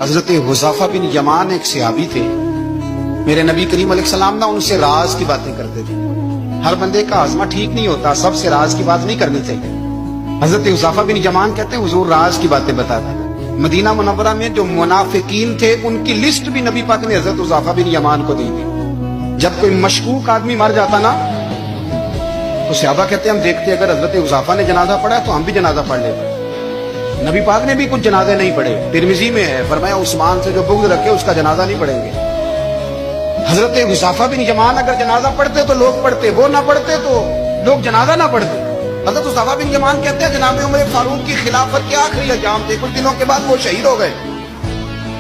حضرت حذیفہ بن یمان ایک صحابی تھے، میرے نبی کریم علیہ السلام نا ان سے راز کی باتیں کرتے تھے۔ ہر بندے کا ہاضمہ ٹھیک نہیں ہوتا، سب سے راز کی بات نہیں کرنی چاہیے۔ حضرت حذیفہ بن یمان کہتے ہیں حضور راز کی باتیں بتاتے۔ مدینہ منورہ میں جو منافقین تھے ان کی لسٹ بھی نبی پاک نے حضرت حذیفہ بن یمان کو دی تھی۔ جب کوئی مشکوک آدمی مر جاتا نا تو صحابہ کہتے ہیں ہم دیکھتے اگر حضرت حذیفہ نے جنازہ پڑھا تو ہم بھی جنازہ پڑھ لیتے۔ نبی پاک نے بھی کچھ جنازے نہیں پڑھے، ترمذی میں ہے، فرمایا عثمان سے جو بغض رکھے اس کا جنازہ نہیں پڑھیں گے۔ حضرت حذیفہ بن یمان اگر جنازہ پڑھتے تو لوگ پڑھتے، وہ نہ پڑھتے تو لوگ جنازہ نہ پڑھتے۔ حضرت حذیفہ بن یمان کہتے ہیں جناب عمر فاروق کی خلافت کے آخری ایام تھے، کچھ دنوں کے بعد وہ شہید ہو گئے۔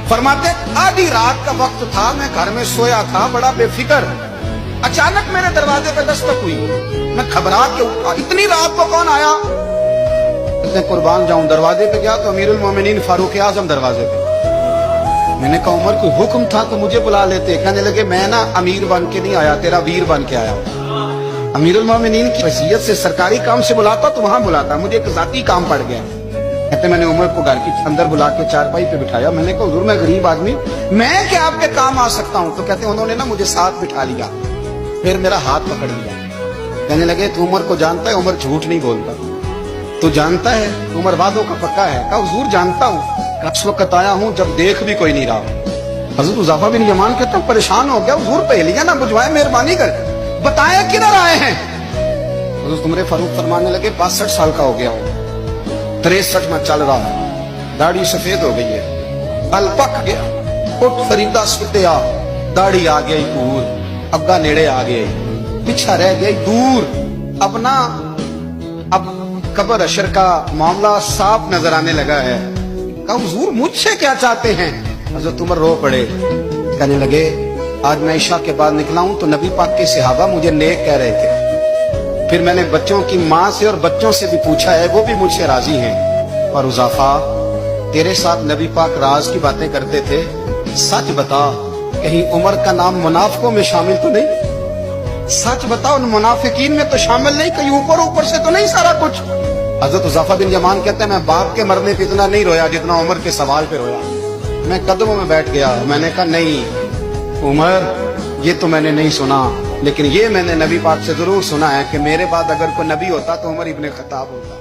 فرماتے آدھی رات کا وقت تھا، میں گھر میں سویا تھا بڑا بے فکر، اچانک میرے دروازے پہ دستک ہوئی، میں گھبرا کے اٹھا، اتنی رات کو کون آیا؟ قربان جاؤں دروازے پہ گیا تو امیر المومنین فاروق اعظم دروازے پہ۔ میں نے کہا عمر کوئی حکم تھا تو مجھے بلا لیتے۔ کہنے لگے میں نا امیر بن کے نہیں آیا، تیرا ویر بن کے آیا ہوں۔ امیر المومنین کی حیثیت سے سرکاری کام سے بلاتا تو وہاں بلاتا، مجھے ایک ذاتی کام پڑ گیا۔ کہتے میں نے عمر کو گھر کی اندر بلا کے چارپائی پہ بٹھایا، میں نے کہا حضور میں غریب آدمی، میں کیا آپ کے کام آ سکتا ہوں؟ تو کہتے انہوں نے نا مجھے ساتھ بٹھا لیا، پھر میرا ہاتھ پکڑ لیا، کہنے لگے تو عمر کو جانتا ہے؟ عمر جھوٹ نہیں بولتا۔ تو جانتا ہے؟ عمر وعدوں کا پکا ہے۔ کہا حضور جانتا ہوں، اس وقت آیا ہوں جب دیکھ بھی کوئی نہیں رہا۔ حضرت حذیفہ بن یمان کہتا ہوں پریشان ہو گیا، حضور پہلیاں نہ بجھوائے، مہربانی کر بتائیں کدھر آئے ہیں؟ حضرت عمر فاروق فرمانے لگے 62 سال کا ہو گیا ہوں، 63 میں چل رہا ہوں، داڑھی سفید ہو گئی ہے، بل پک گیا، اٹھ فریدہ سٹیا، داڑھی آ گئی دور، اگا نیڑے آ گئی، پیچھا رہ گئی دور، اب نہ اب قبر اشر کا معاملہ صاف نظر آنے لگا ہے۔ کہا حضور مجھ سے کیا چاہتے ہیں؟ حضرت عمر رو پڑے، کہنے لگے آج میں عشاء کے بعد نکلا ہوں تو نبی پاک کے صحابہ مجھے نیک کہہ رہے تھے، پھر میں نے بچوں کی ماں سے اور بچوں سے بھی پوچھا ہے، وہ بھی مجھ سے راضی ہیں۔ اور حذیفہ تیرے ساتھ نبی پاک راز کی باتیں کرتے تھے، سچ بتا کہیں عمر کا نام منافقوں میں شامل تو نہیں؟ سچ بتا ان منافقین میں تو شامل نہیں، کہیں اوپر سے تو نہیں سارا کچھ؟ حضرت حذیفہ بن یمان کہتے ہیں میں باپ کے مرنے پہ اتنا نہیں رویا جتنا عمر کے سوال پہ رویا۔ میں قدموں میں بیٹھ گیا، میں نے کہا نہیں عمر یہ تو میں نے نہیں سنا، لیکن یہ میں نے نبی پاک سے ضرور سنا ہے کہ میرے بعد اگر کوئی نبی ہوتا تو عمر ابن خطاب ہوتا۔